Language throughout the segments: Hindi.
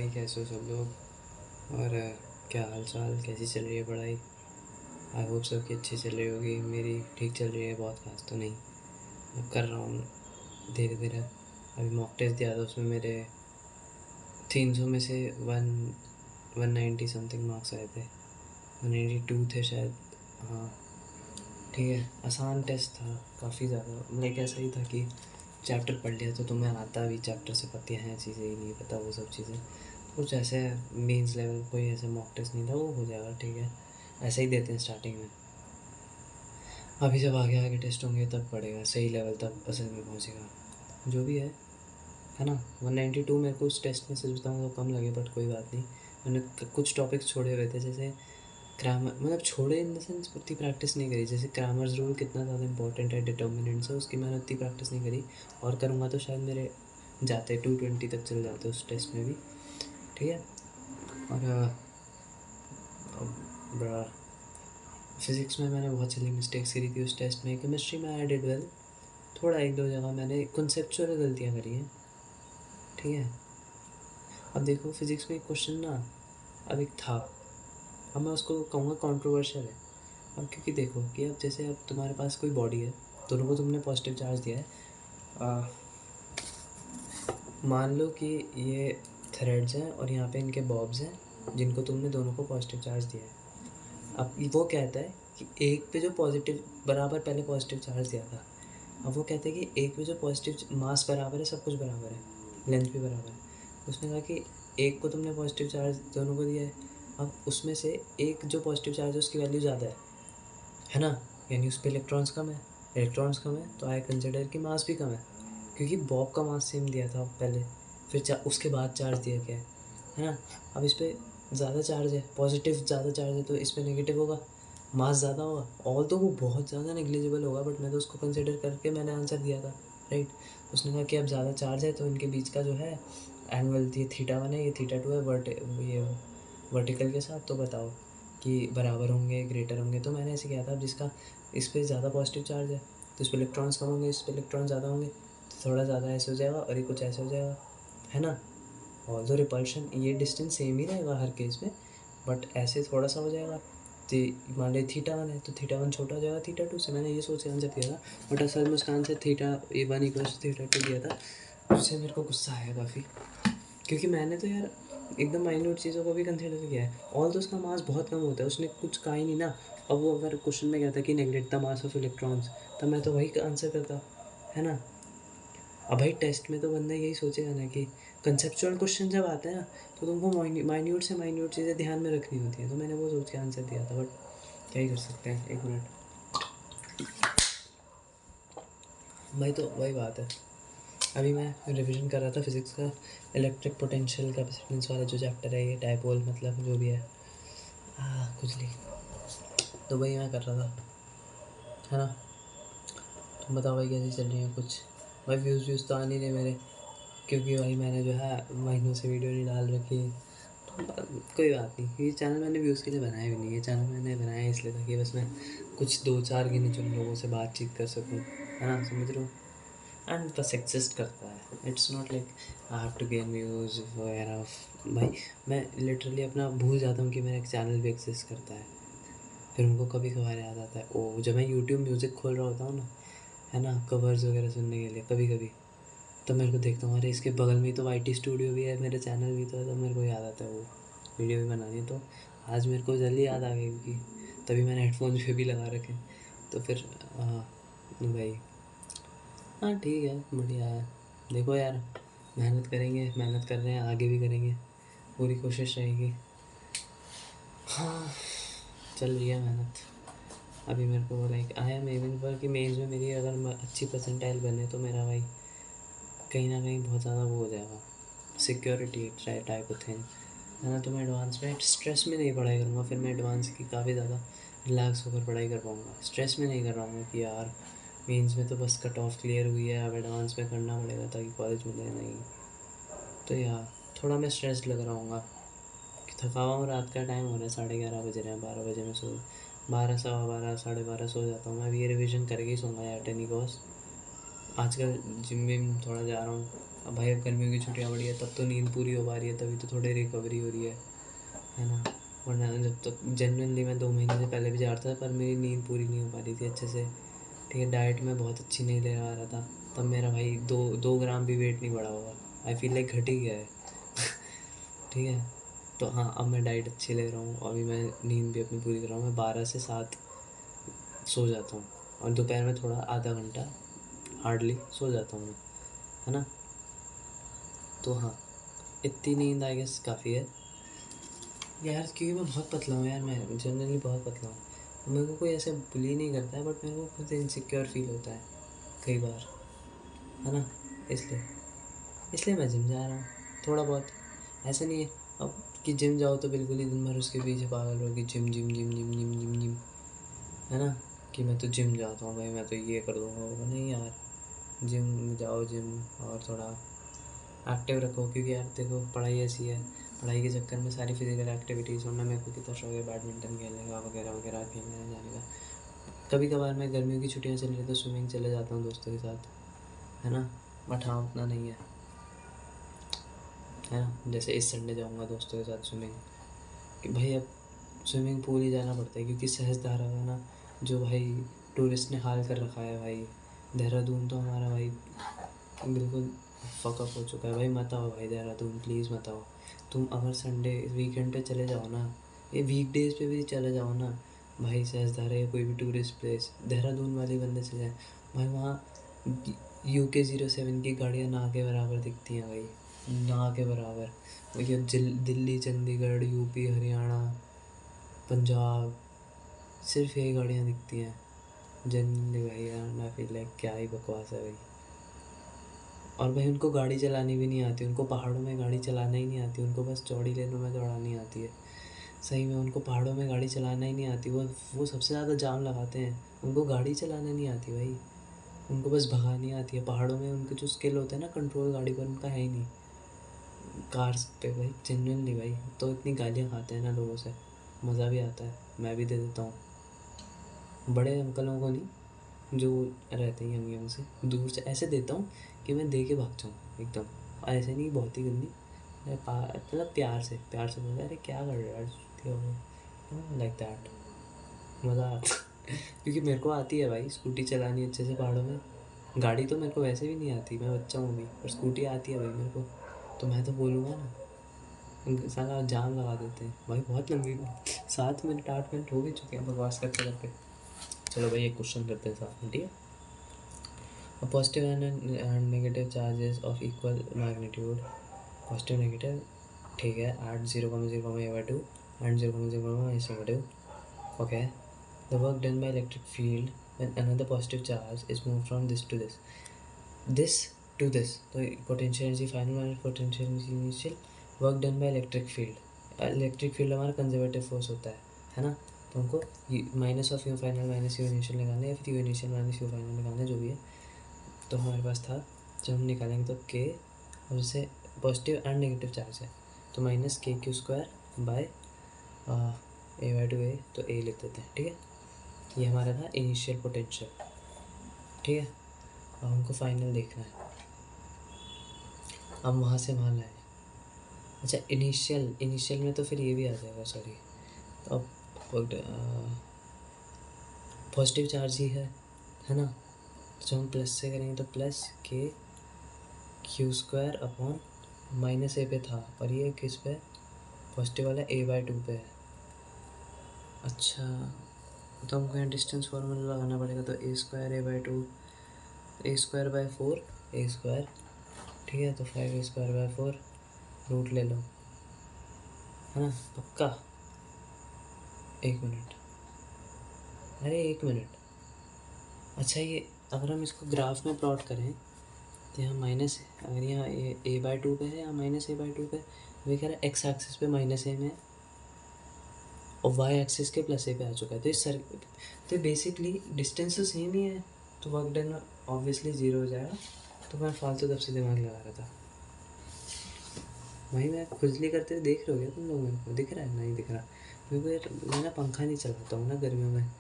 भाई, कैसे हो सब लोग? और क्या हाल चाल, कैसी चल रही है पढ़ाई? आई होप सबकी अच्छी चल रही होगी। मेरी ठीक चल रही है, बहुत खास तो नहीं। अब कर रहा हूँ धीरे धीरे। अभी मॉक टेस्ट दिया था, उसमें मेरे 300 में से 190 समथिंग मार्क्स आए थे। 182 थे शायद। हाँ, ठीक है। आसान टेस्ट था काफ़ी ज़्यादा। मतलब ऐसा ही था कि चैप्टर पढ़ लिया तो तुम्हें आता भी चैप्टर से, पता हैं चीज़ें ही नहीं पता वो सब चीज़ें। कुछ ऐसे मेंस लेवल कोई ऐसे मॉक टेस्ट नहीं था, वो हो जाएगा ठीक है। ऐसे ही देते हैं स्टार्टिंग में। अभी जब आगे आगे टेस्ट होंगे तब पड़ेगा सही लेवल, तब असल में पहुँचेगा जो भी है ना। 192 मेरे को उस टेस्ट में सच बताऊँ तो कम लगे, बट कोई बात नहीं। मैंने कुछ टॉपिक्स छोड़े हुए थे, जैसे ग्रामर, मतलब छोड़े इन द सेंस उतनी प्रैक्टिस नहीं करी। जैसे ग्रामर्स रूल कितना ज़्यादा इंपॉर्टेंट है डिटर्मिनेंट से, उसकी मैंने उतनी प्रैक्टिस नहीं करी। और करूँगा तो शायद मेरे जाते 220 तक चल जाते उस टेस्ट में भी, ठीक है। और बड़ा फिज़िक्स में मैंने बहुत सारी मिस्टेक्स करी थी उस टेस्ट में। केमिस्ट्री में आई डिड वेल, थोड़ा एक दो जगह मैंने कॉन्सेप्चुअल गलतियाँ करी हैं, ठीक है। अब देखो फिज़िक्स में एक क्वेश्चन ना, अब एक था, अब मैं उसको कहूँगा कंट्रोवर्शियल है। अब क्योंकि देखो कि अब जैसे अब तुम्हारे पास कोई बॉडी है, दोनों को तुमने पॉजिटिव चार्ज दिया है। मान लो कि ये थ्रेड्स हैं और यहाँ पे इनके बॉब्स हैं जिनको तुमने दोनों को पॉजिटिव चार्ज दिया है। अब वो कहता है कि एक पे जो पॉजिटिव बराबर पहले पॉजिटिव चार्ज दिया था, अब वो कहते हैं कि एक पे जो पॉजिटिव मास बराबर है, सब कुछ बराबर है, लेंथ भी बराबर है। उसने कहा कि एक को तुमने पॉजिटिव चार्ज दोनों को दिया है, अब उसमें से एक जो पॉजिटिव चार्ज है उसकी वैल्यू ज़्यादा है ना, यानी उस पर इलेक्ट्रॉन्स कम है। इलेक्ट्रॉन्स कम है तो आई कंसिडर कि मास भी कम है, क्योंकि बॉब का मास सेम दिया था पहले, फिर उसके बाद चार्ज दिया गया है ना। अब इस पर ज़्यादा चार्ज है, पॉजिटिव ज़्यादा चार्ज है, तो इस पर नेगेटिव होगा, मास ज़्यादा होगा। ऑल तो वो बहुत ज़्यादा नेग्लिजिबल होगा, बट मैं तो उसको कंसिडर करके मैंने आंसर दिया था, राइट। उसने कहा कि अब ज़्यादा चार्ज है तो इनके बीच का जो है एंगल, ये थीटा 1 है, ये थीटा 2 है, ये वर्टिकल के साथ, तो बताओ कि बराबर होंगे ग्रेटर होंगे। तो मैंने ऐसे किया था, अब जिसका इस पर ज़्यादा पॉजिटिव चार्ज है तो इस पर इलेक्ट्रॉन्स कम होंगे, इस पर इलेक्ट्रॉन ज़्यादा होंगे, तो थोड़ा ज़्यादा ऐसे हो जाएगा और ये कुछ ऐसे हो जाएगा, है ना। और जो रिपल्शन, ये डिस्टेंस सेम ही रहेगा हर केस में, बट ऐसे थोड़ा सा हो जाएगा। तो मान लीजिए थीटा 1 है तो थीटा 1 छोटा हो जाएगा थीटा 2 से। मैंने ये सोच के आंसर दिया था, बट असल में उसका आंसर थीटा 1 = थीटा 2 दिया था। उससे मेरे को गुस्सा आया काफ़ी, क्योंकि मैंने तो यार एकदम माइन्यूट चीज़ों को भी कंसिडर किया है। ऑल तो उसका मास बहुत कम होता है, उसने कुछ कहा ही नहीं ना। अब वो अगर क्वेश्चन में कहता कि neglect the mass of electrons, तब मैं तो वही आंसर करता, है ना। अब भाई टेस्ट में तो बंदा यही सोचेगा ना कि कंसेप्चुअल क्वेश्चन जब आते हैं ना, तो तुमको माइन्यूट से माइन्यूट चीज़ें ध्यान में रखनी होती हैं। तो मैंने वो सोच के आंसर दिया था, बट क्या ही कर सकते हैं। एक मिनट भाई, तो वही बात है। अभी मैं रिवीजन कर रहा था फिज़िक्स का, इलेक्ट्रिक पोटेंशियल कैपेसिटेंस वाला जो चैप्टर है, ये डायपोल मतलब जो भी है, कुछ नहीं, तो वही मैं कर रहा था, है ना। तुम बताओ भाई, कैसी चल रही है कुछ? भाई व्यूज़ तो आ नहीं रहे मेरे, क्योंकि भाई मैंने जो है महीनों से वीडियो नहीं डाल रखी। तो कोई बात नहीं, ये चैनल मैंने व्यूज़ के लिए बनाया भी नहीं, ये चैनल मैंने बनाया इसलिए था कि बस मैं कुछ 2-4 गिने चुने लोगों से बातचीत कर सकूँ, है ना, समझ रहे हो। एंड बस एग्जिस्ट करता है, it's not like I have to gain views वगैरह। भाई मैं लिटरली अपना भूल जाता हूँ कि मेरा एक चैनल भी एग्जिस्ट करता है, फिर उनको कभी कभार याद आता है। ओ, जब मैं यूट्यूब म्यूज़िक खोल रहा होता हूँ ना, है ना, कवर्स वगैरह सुनने के लिए कभी कभी, तब मेरे को देखता हूँ अरे इसके बगल में ही तो वाईटी स्टूडियो भी है, मेरा चैनल भी तो है, तब मेरे को याद आता है वो वीडियो भी बनानी है। तो आज मेरे को जल्दी याद आ गई, क्योंकि तभी मैंने हेडफोन्स पे भी लगा रखे। तो फिर भाई, हाँ ठीक है, बढ़िया है। देखो यार, मेहनत करेंगे, मेहनत कर रहे हैं, आगे भी करेंगे, पूरी कोशिश रहेगी। हाँ, चल रही है मेहनत। अभी मेरे को like I am aiming for कि मेंस में मेरी अगर अच्छी परसेंटाइल बने तो मेरा भाई कहीं ना कहीं बहुत ज़्यादा वो हो जाएगा, सिक्योरिटी टाइप ऑफ थिंग, है ना। तो मैं एडवांस में स्ट्रेस में नहीं पढ़ाई करूँगा, फिर मैं एडवांस की काफ़ी ज़्यादा रिलैक्स होकर पढ़ाई कर पाऊँगा। स्ट्रेस में नहीं कर रहा हूँ कि यार मेंस में तो बस कट ऑफ क्लियर हुई है, अब एडवांस में करना पड़ेगा ताकि कॉलेज मिले, नहीं। तो यार थोड़ा मैं स्ट्रेस लग रहा हूँ कि थका हुआ हूँ। रात का टाइम हो रहा है, 11:30 बज रहे हैं, 12 बजे में सो, 12, 12:15, 12:30 सो जाता हूँ मैं। अभी ये रिविज़न करके ही सोऊंगा यार, टेनिकॉस। आजकल जिम विम थोड़ा जा रहा हूँ, अब भाई अब गर्मियों की छुट्टियाँ पड़ी है तब तो नींद पूरी हो पा रही है, तभी तो थोड़ी रिकवरी हो रही है ना। वरना जब तक जेन्युइनली मैं 2 महीने से पहले भी जा रहा था पर मेरी नींद पूरी नहीं हो पा रही थी अच्छे से। ठीक है, डाइट में बहुत अच्छी नहीं ले आ रहा था, तब मेरा भाई 2 ग्राम भी वेट नहीं बढ़ा होगा। आई फील लाइक घट ही गया है। ठीक है, तो हाँ अब मैं डाइट अच्छी ले रहा हूँ, अभी मैं नींद भी अपनी पूरी कर रहा हूँ। मैं 12 से 7 सो जाता हूँ और दोपहर में थोड़ा आधा घंटा हार्डली सो जाता हूँ मैं, है ना। तो हाँ, इतनी नींद आई गेस काफ़ी है यार, क्योंकि मैं बहुत पतला हूँ यार, मैं जनरली बहुत पतला हूँ। मेरे को कोई ऐसे बुली नहीं करता है बट मेरे को खुद इनसिक्योर फील होता है कई बार, है ना। इसलिए इसलिए मैं जिम जा रहा हूँ थोड़ा बहुत। ऐसा नहीं है अब कि जिम जाओ तो बिल्कुल ही दिन भर उसके पीछे पागल रहो कि gym gym gym gym gym gym gym, है ना, कि मैं तो जिम जाता हूँ भाई, मैं तो ये कर दूँगा वो नहीं यार। जिम जाओ, जिम और थोड़ा एक्टिव रखो, क्योंकि यार देखो पढ़ाई ऐसी है, पढ़ाई के चक्कर में सारी फिजिकल एक्टिविटीज़ होना, मेरे को कितना शौक है बैडमिंटन खेलने का वगैरह वगैरह, खेलने जाने का। कभी कभार मैं गर्मियों की छुट्टियाँ चल रही तो स्विमिंग चले जाता हूँ दोस्तों के साथ, है ना। बट हाँ उतना नहीं है ना। जैसे इस संडे जाऊँगा दोस्तों के साथ स्विमिंग, कि भाई अब स्विमिंग पूल ही जाना पड़ता है क्योंकि सहस्त्रधारा का ना जो भाई टूरिस्ट ने हाल कर रखा है भाई, देहरादून तो हमारा भाई बिल्कुल फकअप हो चुका है भाई। मत आओ भाई देहरादून, प्लीज़ मत आओ। तुम अगर संडे वीकेंड पे चले जाओ ना, ये वीकडेज पे भी चले जाओ ना भाई, सहस्त्रधारा या कोई भी टूरिस्ट प्लेस देहरादून वाले बंदे से जाए भाई, वहाँ UK07 की गाड़ियाँ ना के बराबर दिखती हैं भाई, ना के बराबर। ये दिल्ली, चंडीगढ़, यूपी, हरियाणा, पंजाब, सिर्फ यही गाड़ियाँ दिखती हैं जनरली भाई। यार मैं फील लाइक क्या ही बकवास है भाई। और भाई उनको गाड़ी चलानी भी नहीं आती, उनको पहाड़ों में गाड़ी चलाना ही नहीं आती, उनको बस चौड़ी लेनों में दौड़ानी आती है। सही में उनको पहाड़ों में गाड़ी चलाना ही नहीं आती, वो सबसे ज़्यादा जाम लगाते हैं। उनको गाड़ी चलाना नहीं आती भाई, उनको बस भगानी आती है। पहाड़ों में उनके जो स्किल होते हैं ना कंट्रोल गाड़ी पर, उनका है ही नहीं कार्स पे भाई, जेन्युइनली भाई। तो इतनी गालियाँ खाते हैं ना लोगों से, मज़ा भी आता है, मैं भी दे देता हूँ बड़े अंकलों को नहीं, जो रहते हैं यंग यंग से दूर से ऐसे देता हूँ कि मैं दे के भाग जाऊँ एकदम। ऐसे नहीं बहुत ही गंदी, मतलब प्यार से बोलता, अरे क्या कर रहे हो लाइक दैट, मज़ा आता। क्योंकि मेरे को आती है भाई स्कूटी चलानी अच्छे से पहाड़ों में। गाड़ी तो मेरे को वैसे भी नहीं आती, मैं बच्चा हूँ अभी, पर स्कूटी आती है भाई मेरे को, तो मैं तो बोलूँगा ना। साला जाम लगा देते हैं भाई, बहुत लंबी 7 मिनट 8 मिनट हो भी चुके हैं बकवास करते करते। चलो भाई एक क्वेश्चन करते हैं साथ में, ठीक है। Positive and negative charges of equal magnitude, positive negative, ठीक है, at 0,0,a/2 and 0,0,a/2, okay. The work done by electric field when another positive charge is moved from this to this. तो potential energy final minus potential energy initial, work done by electric field. Electric field हमारा कंजर्वेटिव फोर्स होता है ना। तो हमको minus of you final minus you initial निकालना है, या फिर you initial minus you final निकालना है, जो भी है। तो हमारे पास था, जब हम निकालेंगे तो के, और जैसे पॉजिटिव एंड नेगेटिव चार्ज है तो -KQ² बाय A/2A, तो A लिख देते हैं, ठीक है। ये हमारा था इनिशियल पोटेंशियल, ठीक है। अब हमको फाइनल देखना है, हम वहाँ से वहाँ लाए। अच्छा इनिशियल में तो फिर ये भी आ जाएगा, सॉरी। तो अब पॉजिटिव चार्ज ही है ना। तो हम प्लस से करेंगे तो +KQ² अपॉन -A पे था, और ये किस पे, पॉजिटिव वाला A/2 पे है। अच्छा, तो हमको यहाँ डिस्टेंस फार्मूला लगाना पड़ेगा, तो A² A/2, A²/4 A², ठीक है। तो 5A²/4 रूट ले लो, है ना, पक्का। 1 मिनट, अरे 1 मिनट। अच्छा ये अगर हम इसको ग्राफ में प्लॉट करें तो यहाँ माइनस, अगर यहाँ A/2 पे है या -A/2 पे, वही कह रहा है एक्स एक्सिस पे -A में और वाई एक्सिस के +A पे आ चुका है। तो इस तो बेसिकली डिस्टेंस तो सेम ही है, तो वर्क डन ऑब्वियसली 0 हो जाएगा। तो मैं फालतू तब से दिमाग लगा रहा था वही, मैं खुजली करते हुए देख रहे हो क्या तुम लोग, मेरे को दिख रहा है, नहीं दिख रहा मेरे को यार। मैं ना पंखा नहीं चलाता हूँ ना गर्मियों में,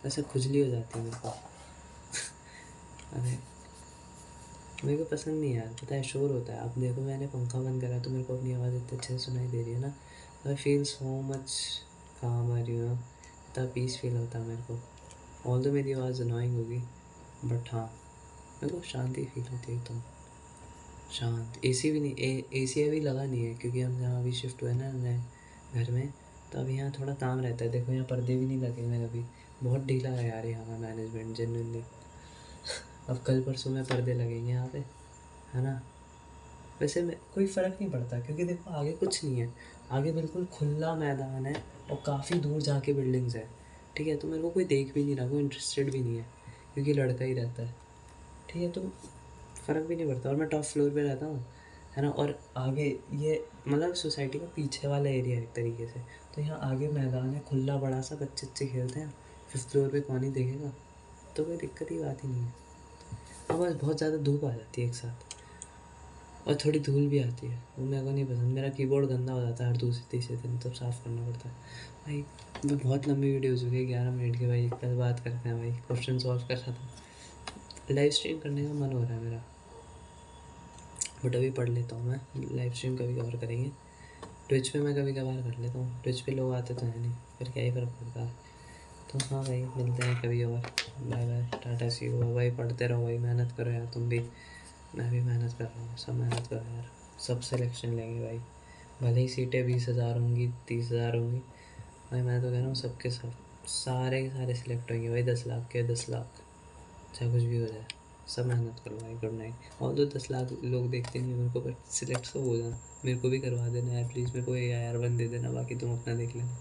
ऐसे खुजली हो जाती है मेरे को। अरे मेरे को पसंद नहीं यार, पता है शोर होता है। अब देखो मैंने पंखा बंद करा तो मेरे को अपनी आवाज़ इतने अच्छे से सुनाई दे रही है ना, आई फील सो मच काम आ रही हूँ, इतना पीस फील होता है मेरे को। ऑल तो मेरी आवाज़ अनोइंग होगी, बट हाँ मेरे को शांति फील होती है एकदम शांत। एसी भी नहीं, एसी अभी लगा नहीं है क्योंकि हम जहाँ अभी शिफ्ट हुए ना नए घर में, तो अभी यहाँ थोड़ा काम रहता है। देखो यहाँ पर्दे भी नहीं लगे हुए अभी, बहुत ढीला है यार यहाँ का मैनेजमेंट जेन्युइनली। अब कल परसों में पर्दे लगेंगे यहाँ पे, है ना। वैसे में कोई फ़र्क नहीं पड़ता क्योंकि देखो आगे कुछ नहीं है, आगे बिल्कुल खुला मैदान है और काफ़ी दूर जाके बिल्डिंग्स है, ठीक है। तो मेरे को कोई देख भी नहीं रहा, कोई इंटरेस्टेड भी नहीं है क्योंकि लड़का ही रहता है, ठीक है। तो फ़र्क भी नहीं पड़ता, और मैं टॉप फ्लोर पे रहता हूँ, है ना। और आगे ये मतलब सोसाइटी का पीछे वाला एरिया है एक तरीके से, तो यहाँ आगे मैदान है खुला बड़ा सा, बच्चे बच्चे खेलते हैं। फिफ्थ फ्लोर पे कौन ही देखेगा, तो कोई दिक्कत ही बात ही नहीं है। हाँ बस बहुत ज़्यादा धूप आ जाती है एक साथ, और थोड़ी धूल भी आती है, वो मेरे को नहीं पसंद। मेरा कीबोर्ड गंदा हो जाता है हर दूसरे तीसरे दिन, तब साफ़ करना पड़ता है भाई। मैं बहुत लंबी वीडियो हो चुकी है, 11 मिनट की भाई। कल बात करते हैं भाई, क्वेश्चन सॉल्व कर रहा था। लाइव स्ट्रीम करने का मन हो रहा है मेरा, बट अभी पढ़ लेता हूँ मैं। लाइव स्ट्रीम कभी और करेंगे, ट्विच पे मैं कभी कभार कर लेता हूँ। ट्विच पे लोग आते तो हैं नहीं, फिर क्या ही फ़र्क पड़ता है। तो हाँ भाई, मिलते हैं कभी और। बाय बाय, टाटा सी यू भाई। पढ़ते रहो भाई, मेहनत करो यार तुम भी, मैं भी मेहनत कर रहा हूँ, सब मेहनत करो यार। सब सिलेक्शन लेंगे भाई, भले ही सीटें 20,000 होंगी 30,000 होंगी भाई, मैं तो कह रहा हूँ सबके सब सारे के सारे सिलेक्ट होंगे भाई। 10 लाख के 10 लाख, चाहे कुछ भी हो जाए, सब मेहनत करो भाई। Good night. और तो 10 लाख लोग देखते नहीं मेरे को, बट सिलेक्ट तो हो जाना। मेरे को भी करवा देना यार प्लीज़, मेरे को AIR1 दे देना, बाकी तुम अपना देख लेना।